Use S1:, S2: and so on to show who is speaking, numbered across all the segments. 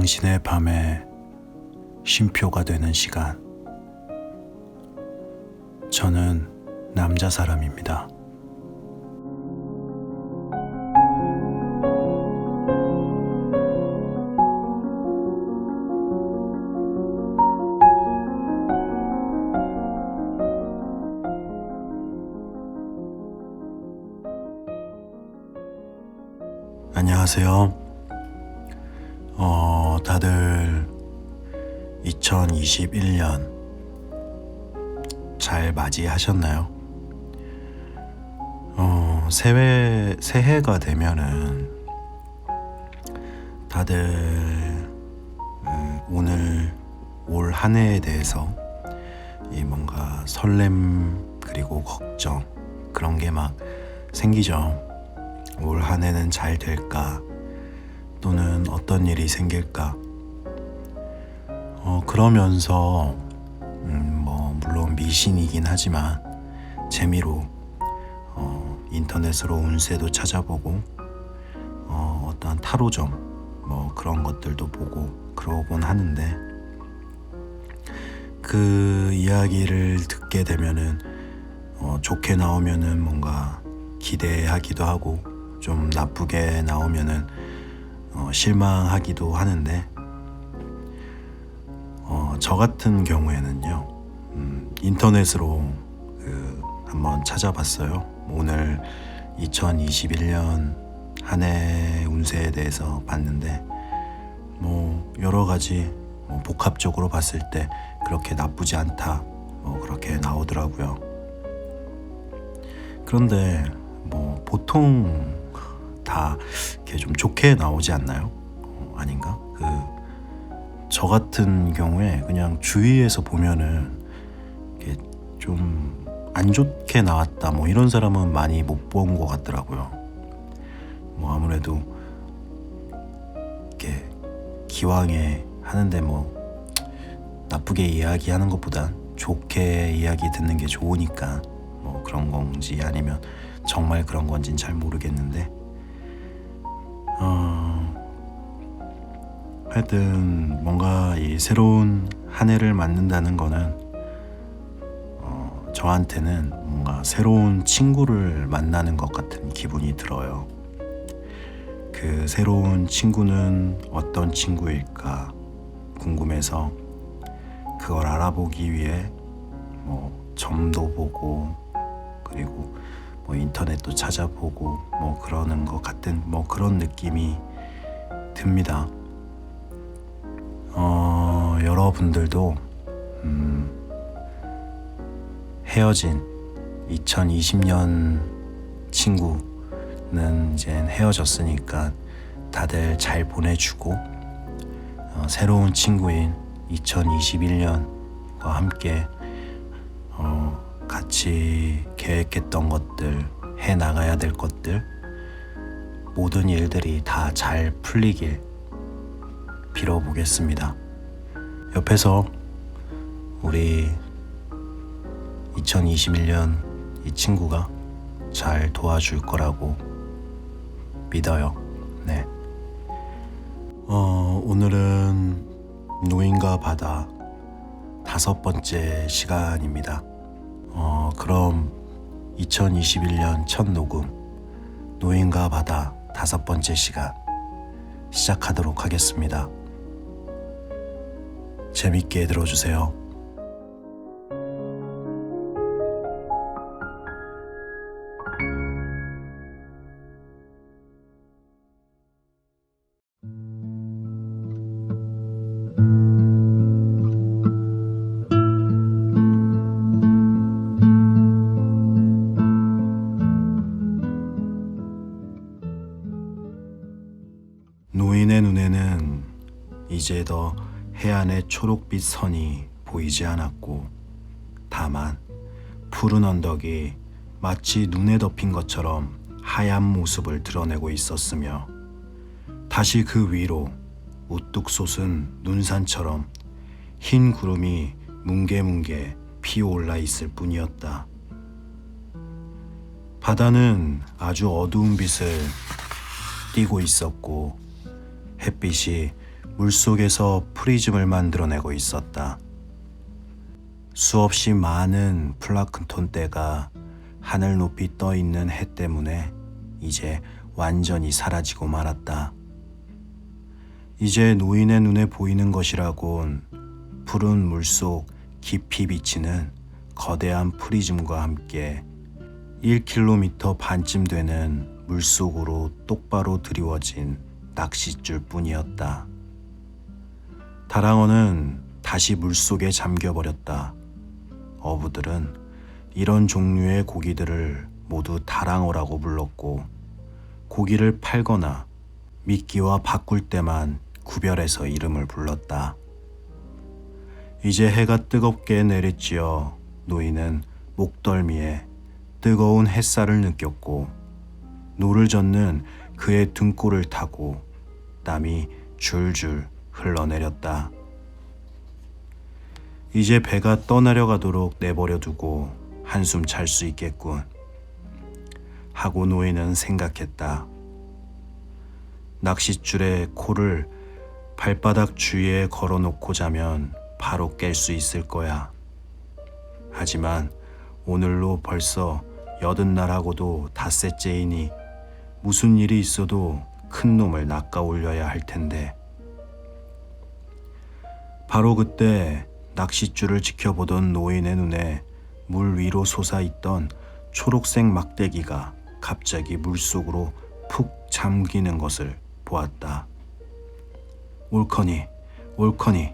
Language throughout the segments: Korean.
S1: 당신의 밤에 쉼표가 되는 시간. 저는 남자 사람입니다. 안녕하세요. 다들 2021년 잘 맞이하셨나요? 새해가 되면은 다들 올 한 해에 대해서 뭔가 설렘 그리고 걱정 그런 게 막 생기죠. 올 한 해는 잘 될까? 또는 어떤 일이 생길까? 그러면서 물론 미신이긴 하지만 재미로 인터넷으로 운세도 찾아보고 어떤 타로점 그런 것들도 보고 그러곤 하는데, 그 이야기를 듣게 되면은 좋게 나오면은 뭔가 기대하기도 하고, 좀 나쁘게 나오면은 실망하기도 하는데, 저 같은 경우에는요, 인터넷으로 한번 찾아봤어요. 오늘 2021년 한 해 운세에 대해서 봤는데, 여러 가지 복합적으로 봤을 때 그렇게 나쁘지 않다, 그렇게 나오더라고요. 그런데 보통 다 이렇게 좀 좋게 나오지 않나요? 아닌가? 저 같은 경우에 그냥 주위에서 보면은 이렇게 좀 안 좋게 나왔다 이런 사람은 많이 못 본 것 같더라고요. 아무래도 이렇게 기왕에 하는데 나쁘게 이야기하는 것보단 좋게 이야기 듣는 게 좋으니까 그런 건지 아니면 정말 그런 건지는 잘 모르겠는데, 하여튼 뭔가 이 새로운 한 해를 맞는다는 거는 저한테는 뭔가 새로운 친구를 만나는 것 같은 기분이 들어요. 그 새로운 친구는 어떤 친구일까 궁금해서 그걸 알아보기 위해 점도 보고, 그리고 인터넷도 찾아보고 그러는 것 같은 그런 느낌이 듭니다. 여러분들도 헤어진 2020년 친구는 이제 헤어졌으니까 다들 잘 보내주고, 새로운 친구인 2021년과 함께 같이 계획했던 것들, 해 나가야 될 것들, 모든 일들이 다 잘 풀리길 빌어보겠습니다. 옆에서 우리 2021년 이 친구가 잘 도와줄 거라고 믿어요. 네. 오늘은 노인과 바다 5번째 시간입니다. 그럼 2021년 첫 녹음 노인과 바다 5번째 시간 시작하도록 하겠습니다. 재밌게 들어주세요. 노인의 눈에는 이제 더 해안의 초록빛 선이 보이지 않았고, 다만 푸른 언덕이 마치 눈에 덮인 것처럼 하얀 모습을 드러내고 있었으며, 다시 그 위로 우뚝 솟은 눈산처럼 흰 구름이 뭉게뭉게 피어올라 있을 뿐이었다. 바다는 아주 어두운 빛을 띠고 있었고, 햇빛이 물속에서 프리즘을 만들어내고 있었다. 수없이 많은 플랑크톤 떼가 하늘 높이 떠 있는 해 때문에 이제 완전히 사라지고 말았다. 이제 노인의 눈에 보이는 것이라곤 푸른 물속 깊이 비치는 거대한 프리즘과 함께 1km 반쯤 되는 물속으로 똑바로 드리워진 낚싯줄 뿐이었다. 다랑어는 다시 물속에 잠겨버렸다. 어부들은 이런 종류의 고기들을 모두 다랑어라고 불렀고, 고기를 팔거나 미끼와 바꿀 때만 구별해서 이름을 불렀다. 이제 해가 뜨겁게 내리쬐어 노인은 목덜미에 뜨거운 햇살을 느꼈고, 노를 젓는 그의 등골을 타고 땀이 줄줄 흘러내렸다. 이제 배가 떠내려가도록 내버려 두고 한숨 잘 수 있겠군 하고 노인은 생각했다. 낚싯줄에 코를 발바닥 주위에 걸어놓고 자면 바로 깰 수 있을 거야. 하지만 오늘로 벌써 80날하고도 닷새째이니 무슨 일이 있어도 큰 놈을 낚아 올려야 할 텐데. 바로 그때 낚싯줄을 지켜보던 노인의 눈에 물 위로 솟아있던 초록색 막대기가 갑자기 물속으로 푹 잠기는 것을 보았다. 옳거니, 옳거니.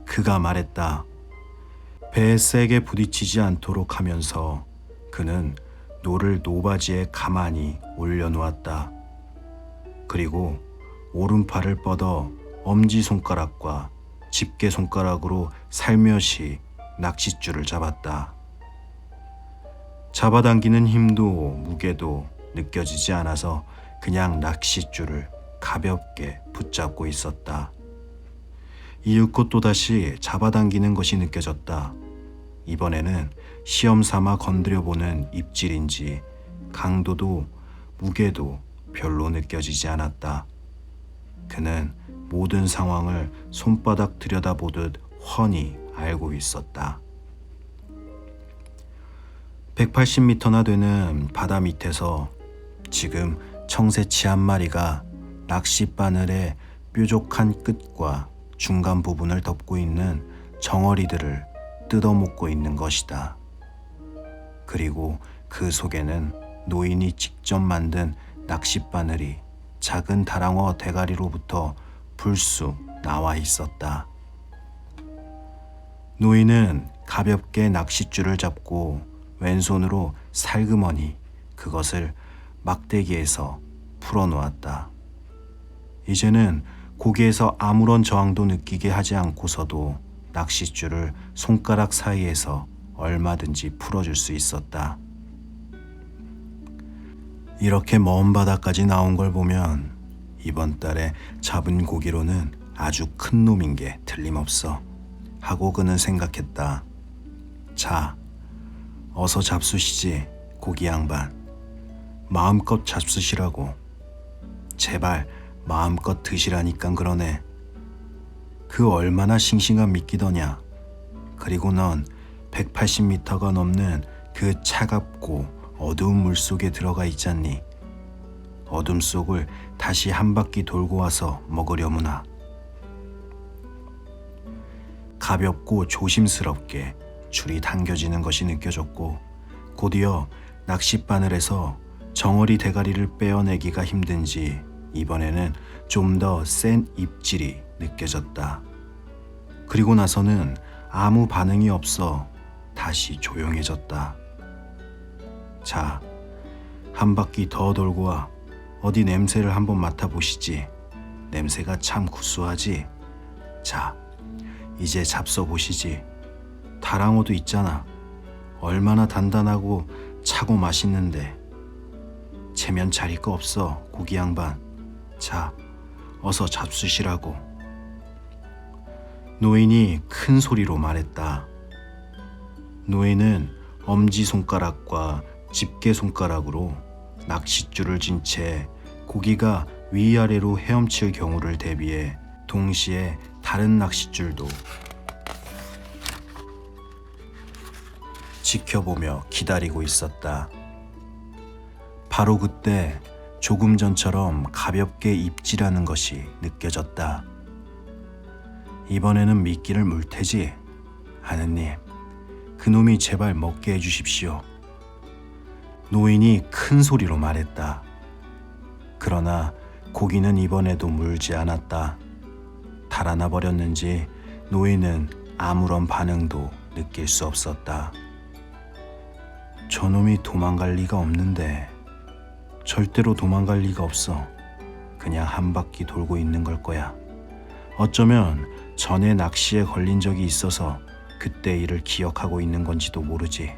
S1: 그가 말했다. 배에 세게 부딪히지 않도록 하면서 그는 노를 노바지에 가만히 올려놓았다. 그리고 오른팔을 뻗어 엄지손가락과 집게손가락으로 살며시 낚싯줄을 잡았다. 잡아당기는 힘도 무게도 느껴지지 않아서 그냥 낚싯줄을 가볍게 붙잡고 있었다. 이윽고 또다시 잡아당기는 것이 느껴졌다. 이번에는 시험삼아 건드려보는 입질인지 강도도 무게도 별로 느껴지지 않았다. 그는 모든 상황을 손바닥 들여다보듯 훤히 알고 있었다. 180m나 되는 바다 밑에서 지금 청새치 한 마리가 낚싯바늘의 뾰족한 끝과 중간 부분을 덮고 있는 정어리들을 뜯어먹고 있는 것이다. 그리고 그 속에는 노인이 직접 만든 낚싯바늘이 작은 다랑어 대가리로부터 불쑥 나와 있었다. 노인은 가볍게 낚싯줄을 잡고 왼손으로 살그머니 그것을 막대기에서 풀어놓았다. 이제는 고기에서 아무런 저항도 느끼게 하지 않고서도 낚싯줄을 손가락 사이에서 얼마든지 풀어줄 수 있었다. 이렇게 먼 바다까지 나온 걸 보면 이번 달에 잡은 고기로는 아주 큰 놈인 게 틀림없어 하고 그는 생각했다. 자, 어서 잡수시지 고기 양반. 마음껏 잡수시라고. 제발 마음껏 드시라니깐 그러네. 그 얼마나 싱싱한 미끼더냐. 그리고 넌 180m가 넘는 그 차갑고 어두운 물속에 들어가 있잖니. 어둠 속을 다시 한 바퀴 돌고 와서 먹으려무나. 가볍고 조심스럽게 줄이 당겨지는 것이 느껴졌고, 곧이어 낚싯바늘에서 정어리 대가리를 빼어내기가 힘든지 이번에는 좀 더 센 입질이 느껴졌다. 그리고 나서는 아무 반응이 없어 다시 조용해졌다. 자, 한 바퀴 더 돌고 와. 어디 냄새를 한번 맡아보시지. 냄새가 참 구수하지. 자, 이제 잡숴보시지. 다랑어도 있잖아. 얼마나 단단하고 차고 맛있는데. 체면 차릴 거 없어 고기 양반. 자, 어서 잡수시라고. 노인이 큰 소리로 말했다. 노인은 엄지손가락과 집게손가락으로 낚싯줄을 진 채 고기가 위아래로 헤엄칠 경우를 대비해 동시에 다른 낚싯줄도 지켜보며 기다리고 있었다. 바로 그때 조금 전처럼 가볍게 입질하는 것이 느껴졌다. 이번에는 미끼를 물 테지? 하느님, 그놈이 제발 먹게 해주십시오. 노인이 큰 소리로 말했다. 그러나 고기는 이번에도 물지 않았다. 달아나 버렸는지 노인은 아무런 반응도 느낄 수 없었다. 저놈이 도망갈 리가 없는데. 절대로 도망갈 리가 없어. 그냥 한 바퀴 돌고 있는 걸 거야. 어쩌면 전에 낚시에 걸린 적이 있어서 그때 일을 기억하고 있는 건지도 모르지.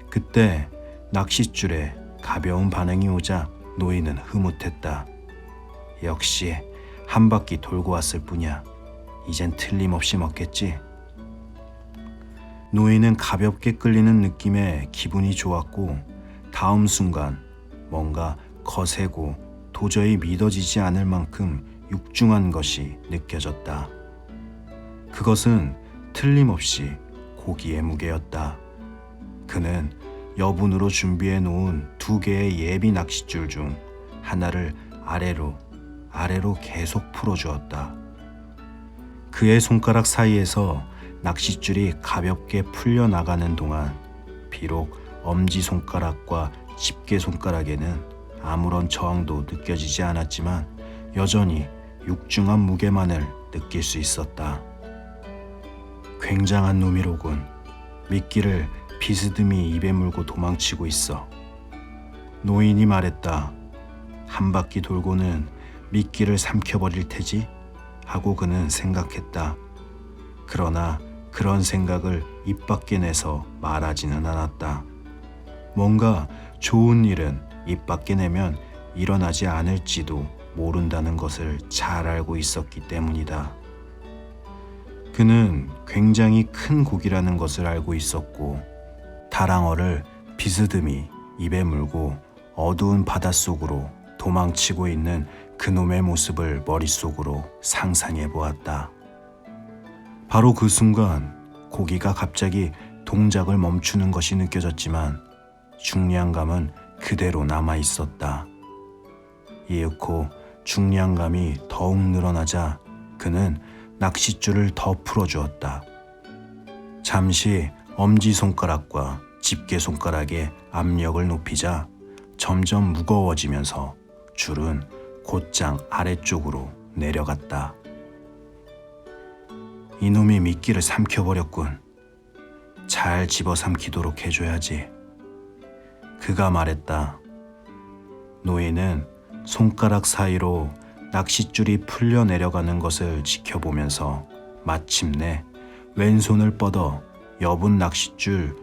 S1: 그때 낚싯줄에 가벼운 반응이 오자 노인은 흐뭇했다. 역시 한 바퀴 돌고 왔을 뿐이야. 이젠 틀림없이 먹겠지. 노인은 가볍게 끌리는 느낌에 기분이 좋았고 다음 순간 뭔가 거세고 도저히 믿어지지 않을 만큼 육중한 것이 느껴졌다. 그것은 틀림없이 고기의 무게였다. 그는 여분으로 준비해 놓은 2개의 예비 낚싯줄 중 하나를 아래로 계속 풀어주었다. 그의 손가락 사이에서 낚싯줄이 가볍게 풀려나가는 동안 비록 엄지손가락과 집게손가락에는 아무런 저항도 느껴지지 않았지만 여전히 육중한 무게만을 느낄 수 있었다. 굉장한 놈이로군. 미끼를 비스듬히 입에 물고 도망치고 있어. 노인이 말했다. 한 바퀴 돌고는 미끼를 삼켜버릴 테지? 하고 그는 생각했다. 그러나 그런 생각을 입 밖에 내서 말하지는 않았다. 뭔가 좋은 일은 입 밖에 내면 일어나지 않을지도 모른다는 것을 잘 알고 있었기 때문이다. 그는 굉장히 큰 고기라는 것을 알고 있었고 다랑어를 비스듬히 입에 물고 어두운 바닷속으로 도망치고 있는 그놈의 모습을 머릿속으로 상상해 보았다. 바로 그 순간 고기가 갑자기 동작을 멈추는 것이 느껴졌지만 중량감은 그대로 남아 있었다. 이윽고 중량감이 더욱 늘어나자 그는 낚싯줄을 더 풀어주었다. 잠시 엄지손가락과 집게손가락에 압력을 높이자 점점 무거워지면서 줄은 곧장 아래쪽으로 내려갔다. 이놈이 미끼를 삼켜버렸군. 잘 집어삼키도록 해줘야지. 그가 말했다. 노인은 손가락 사이로 낚싯줄이 풀려 내려가는 것을 지켜보면서 마침내 왼손을 뻗어 여분 낚싯줄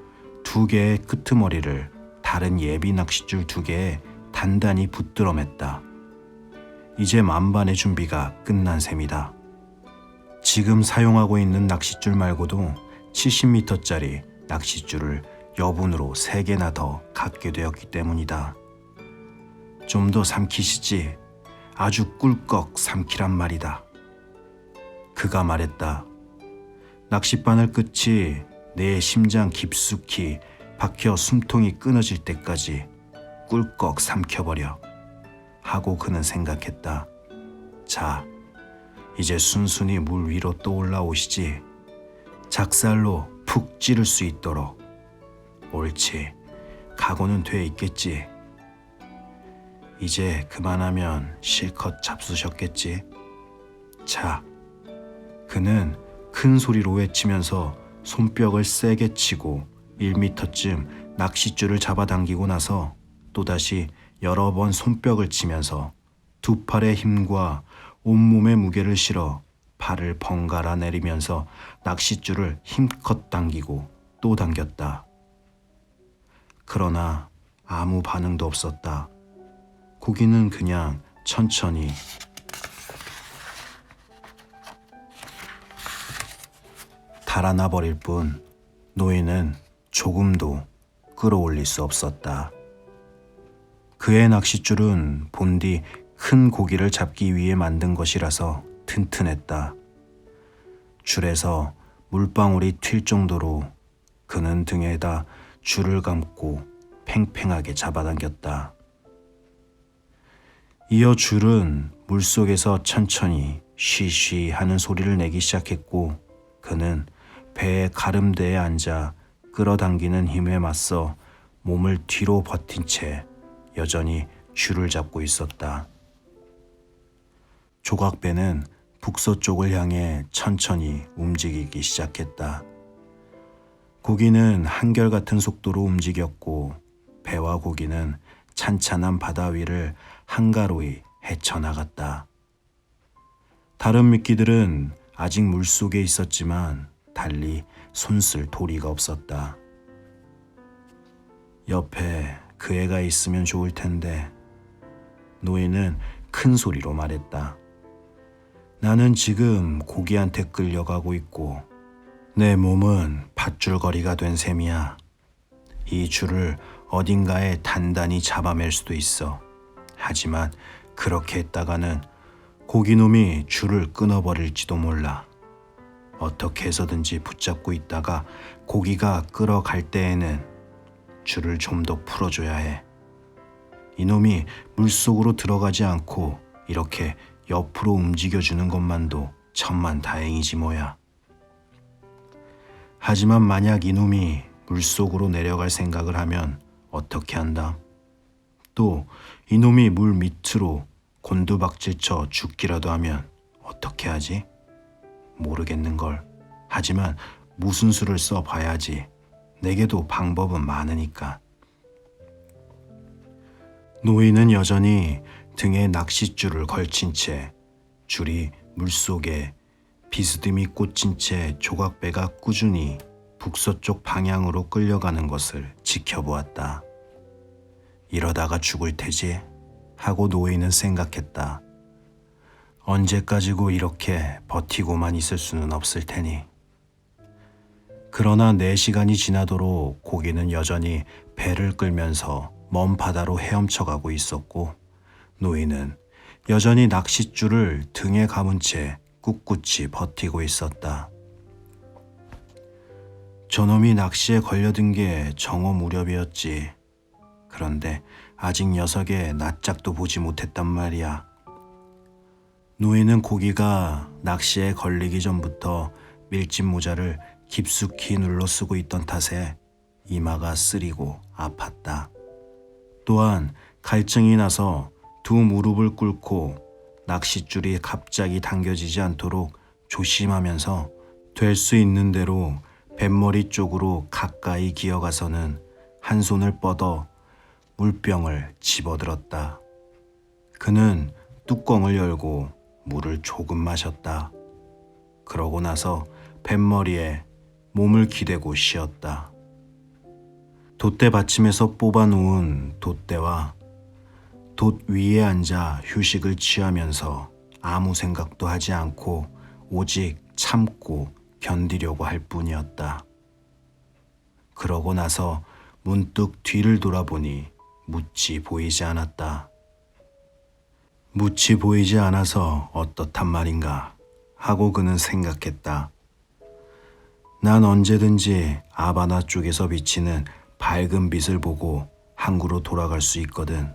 S1: 2개의 끄트머리를 다른 예비 낚싯줄 2개에 단단히 붙들어 맸다. 이제 만반의 준비가 끝난 셈이다. 지금 사용하고 있는 낚싯줄 말고도 70m짜리 낚싯줄을 여분으로 3개나 더 갖게 되었기 때문이다. 좀 더 삼키시지. 아주 꿀꺽 삼키란 말이다. 그가 말했다. 낚싯바늘 끝이 내 심장 깊숙이 박혀 숨통이 끊어질 때까지 꿀꺽 삼켜버려. 하고 그는 생각했다. 자, 이제 순순히 물 위로 떠올라 오시지. 작살로 푹 찌를 수 있도록. 옳지. 각오는 돼 있겠지. 이제 그만하면 실컷 잡수셨겠지. 자, 그는 큰 소리로 외치면서 손뼉을 세게 치고 1m쯤 낚싯줄을 잡아당기고 나서 또다시 여러 번 손뼉을 치면서 2팔의 힘과 온몸의 무게를 실어 발을 번갈아 내리면서 낚싯줄을 힘껏 당기고 또 당겼다. 그러나 아무 반응도 없었다. 고기는 그냥 천천히 달아나 버릴 뿐 노인은 조금도 끌어올릴 수 없었다. 그의 낚싯줄은 본디 큰 고기를 잡기 위해 만든 것이라서 튼튼했다. 줄에서 물방울이 튈 정도로 그는 등에다 줄을 감고 팽팽하게 잡아당겼다. 이어 줄은 물속에서 천천히 쉬쉬 하는 소리를 내기 시작했고 그는 배의 가름대에 앉아 끌어당기는 힘에 맞서 몸을 뒤로 버틴 채 여전히 줄을 잡고 있었다. 조각배는 북서쪽을 향해 천천히 움직이기 시작했다. 고기는 한결같은 속도로 움직였고 배와 고기는 찬찬한 바다 위를 한가로이 헤쳐나갔다. 다른 미끼들은 아직 물속에 있었지만 달리 손쓸 도리가 없었다. 옆에 그 애가 있으면 좋을 텐데 노인은 큰 소리로 말했다. 나는 지금 고기한테 끌려가고 있고 내 몸은 밧줄거리가 된 셈이야. 이 줄을 어딘가에 단단히 잡아맬 수도 있어. 하지만 그렇게 했다가는 고기놈이 줄을 끊어버릴지도 몰라. 어떻게 해서든지 붙잡고 있다가 고기가 끌어갈 때에는 줄을 좀 더 풀어줘야 해. 이놈이 물속으로 들어가지 않고 이렇게 옆으로 움직여주는 것만도 천만다행이지 뭐야. 하지만 만약 이놈이 물속으로 내려갈 생각을 하면 어떻게 한다? 또 이놈이 물 밑으로 곤두박질쳐 죽기라도 하면 어떻게 하지? 모르겠는걸. 하지만 무슨 수를 써봐야지. 내게도 방법은 많으니까. 노인은 여전히 등에 낚싯줄을 걸친 채 줄이 물속에 비스듬히 꽂힌 채 조각배가 꾸준히 북서쪽 방향으로 끌려가는 것을 지켜보았다. 이러다가 죽을 테지 하고 노인은 생각했다. 언제까지고 이렇게 버티고만 있을 수는 없을 테니. 그러나 4시간이 지나도록 고기는 여전히 배를 끌면서 먼 바다로 헤엄쳐가고 있었고 노인은 여전히 낚싯줄을 등에 감은 채 꿋꿋이 버티고 있었다. 저놈이 낚시에 걸려든 게 정오 무렵이었지. 그런데 아직 녀석의 낯짝도 보지 못했단 말이야. 노인은 고기가 낚시에 걸리기 전부터 밀짚 모자를 깊숙이 눌러 쓰고 있던 탓에 이마가 쓰리고 아팠다. 또한 갈증이 나서 두 무릎을 꿇고 낚싯줄이 갑자기 당겨지지 않도록 조심하면서 될 수 있는 대로 뱃머리 쪽으로 가까이 기어가서는 한 손을 뻗어 물병을 집어들었다. 그는 뚜껑을 열고 물을 조금 마셨다. 그러고 나서 뱃머리에 몸을 기대고 쉬었다. 돛대 받침에서 뽑아놓은 돛대와 돛 위에 앉아 휴식을 취하면서 아무 생각도 하지 않고 오직 참고 견디려고 할 뿐이었다. 그러고 나서 문득 뒤를 돌아보니 묻이 보이지 않았다. 묻이 보이지 않아서 어떻단 말인가 하고 그는 생각했다. 난 언제든지 아바나 쪽에서 비치는 밝은 빛을 보고 항구로 돌아갈 수 있거든.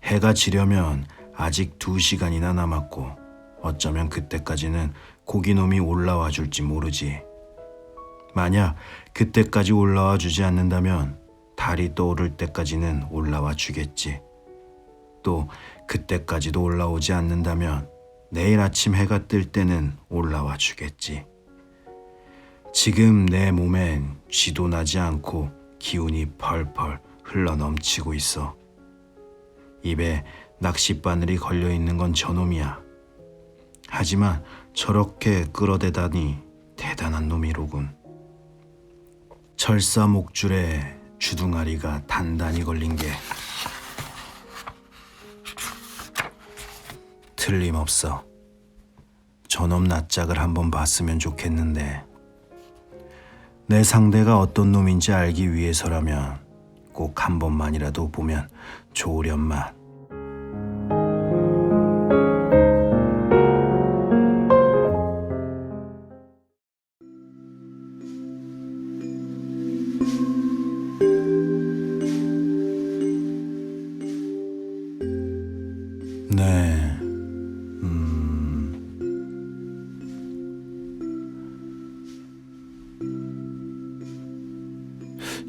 S1: 해가 지려면 아직 2시간이나 남았고 어쩌면 그때까지는 고기놈이 올라와 줄지 모르지. 만약 그때까지 올라와 주지 않는다면 달이 떠오를 때까지는 올라와 주겠지. 또 그때까지도 올라오지 않는다면 내일 아침 해가 뜰 때는 올라와 주겠지. 지금 내 몸엔 쥐도 나지 않고 기운이 펄펄 흘러넘치고 있어. 입에 낚싯바늘이 걸려있는 건 저놈이야. 하지만 저렇게 끌어대다니 대단한 놈이로군. 철사 목줄에 주둥아리가 단단히 걸린 게 틀림없어. 저놈 낯짝을 한번 봤으면 좋겠는데 내 상대가 어떤 놈인지 알기 위해서라면 꼭 한 번만이라도 보면 좋으련만.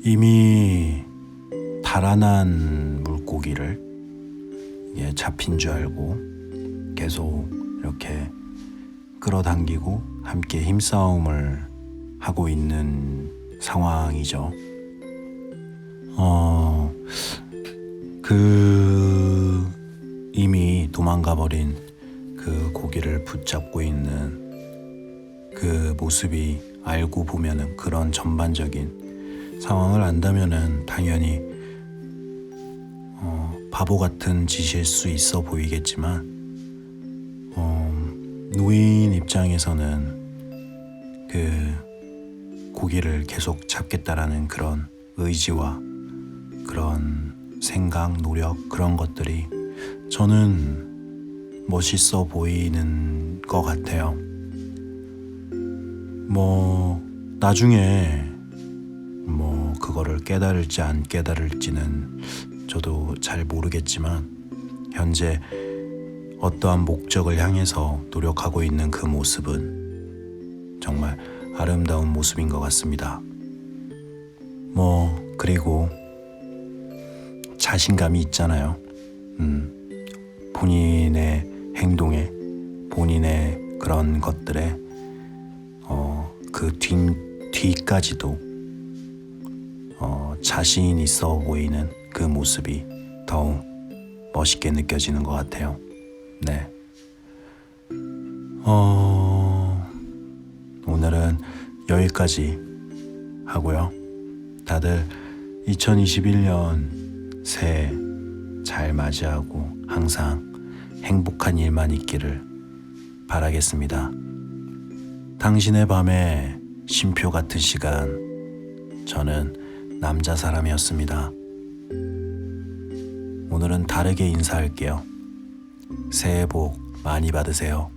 S1: 이미 달아난 물고기를 잡힌 줄 알고 계속 이렇게 끌어당기고 함께 힘싸움을 하고 있는 상황이죠. 이미 도망가 버린 그 고기를 붙잡고 있는 그 모습이 알고 보면은, 그런 전반적인 상황을 안다면은 당연히 바보 같은 짓일 수 있어 보이겠지만, 노인 입장에서는 그 고기를 계속 잡겠다라는 그런 의지와 그런 생각, 노력, 그런 것들이 저는 멋있어 보이는 것 같아요. 나중에 그거를 깨달을지 안 깨달을지는 저도 잘 모르겠지만, 현재 어떠한 목적을 향해서 노력하고 있는 그 모습은 정말 아름다운 모습인 것 같습니다. 그리고 자신감이 있잖아요. 본인의 행동에, 본인의 그런 것들에 그 뒤까지도 자신 있어 보이는 그 모습이 더욱 멋있게 느껴지는 것 같아요. 네. 오늘은 여기까지 하고요. 다들 2021년 새해 잘 맞이하고 항상 행복한 일만 있기를 바라겠습니다. 당신의 밤에 쉼표 같은 시간, 저는 남자 사람이었습니다. 오늘은 다르게 인사할게요. 새해 복 많이 받으세요.